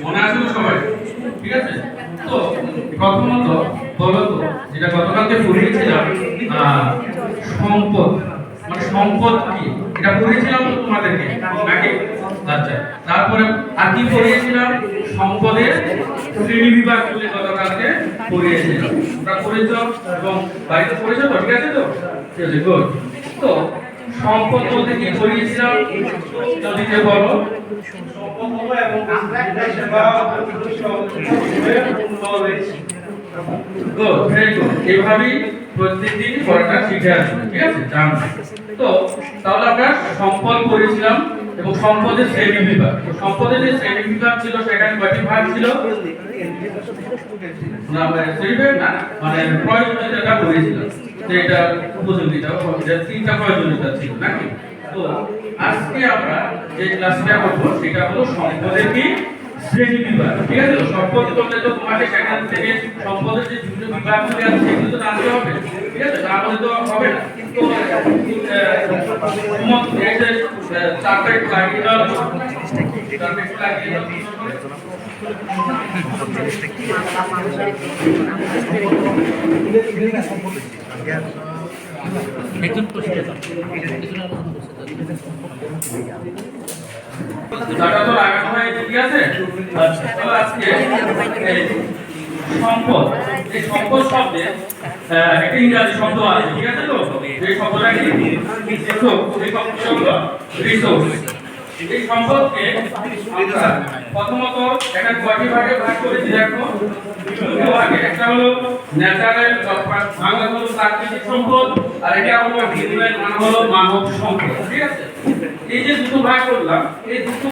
মনে আছে তো সবাই? ঠিক আছে। তো প্রথমত বলো তো, যেটা গতকালকে পড়িয়েছিলাম সম্পদ, মানে সম্পদ কি এটা পড়িয়েছিলাম তো তোমাদেরকে নাকি? আচ্ছা, তারপরে আর কি পড়িয়েছিলাম? সম্পদের শ্রেণী বিভাগগুলি গতকালকে পড়িয়েছিলাম। তোমরা পড়েছ এবং বাড়িতে পড়েছো তো? ঠিক আছে তো? ঠিক আছে, গুড। তো সম্পদ বলতে কি পড়িয়েছিলাম যদি কে বলো? সম্পদ হলো এবং সেবা গুড, ভেরি গুড। এইভাবেই প্রতিদিন পড়াটা শিখে আসবে, ঠিক আছে? জানবে। তো তাহলে আমরা সম্পদ পড়েছিলাম এবং সম্পদের শ্রেণী বিভাগ। তো সম্পদের যে শ্রেণী বিভাগ ছিল সেখানে কয়টি ভাগ ছিল? না মানে শ্রেণী বিভাগ না, মানে প্রয়োজনীয়তা পড়েছিলাম। যে এটা উপযোগিতা, তিনটা প্রয়োজনীয়তা ছিল নাকি? তো আজকে আমরা যে ক্লাসটা করব সেটা হলো সম্পদের কি শ্রেণী বিভাগ। ঠিক আছে? সম্পদ করলে তো তোমাকে সেখান থেকে সম্পদের যে বিভিন্ন বিভাগগুলি আছে সেগুলো তো জানতে হবে। ঠিক আছে? না বলে তো হবে না। তো চারটা একটু লাগিয়ে দাও, চারটা একটু লাগিয়ে দাও। একজন প্রশ্ন দাটা তো লাগানো হয়েছে, ঠিক আছে? আচ্ছা, তো আজকে সম্পদ, এই সম্পদ শব্দে একটা ইংরেজি শব্দ আছে, ঠিক আছে? তো এই শব্দটা কি? রিসোর্স। এই সম্পদকে আমরা প্রথমত একটা কয়টি ভাগে ভাগ করেছি দেখো। দুটো ভাগে, একটা হলো ন্যাচারাল বাংলা হলো প্রাকৃতিক সম্পদ, আর এটা হলো হিউম্যান মানে হলো মানব সম্পদ। ঠিক আছে? এই যে দুটো ভাগ করলাম, এই দুটো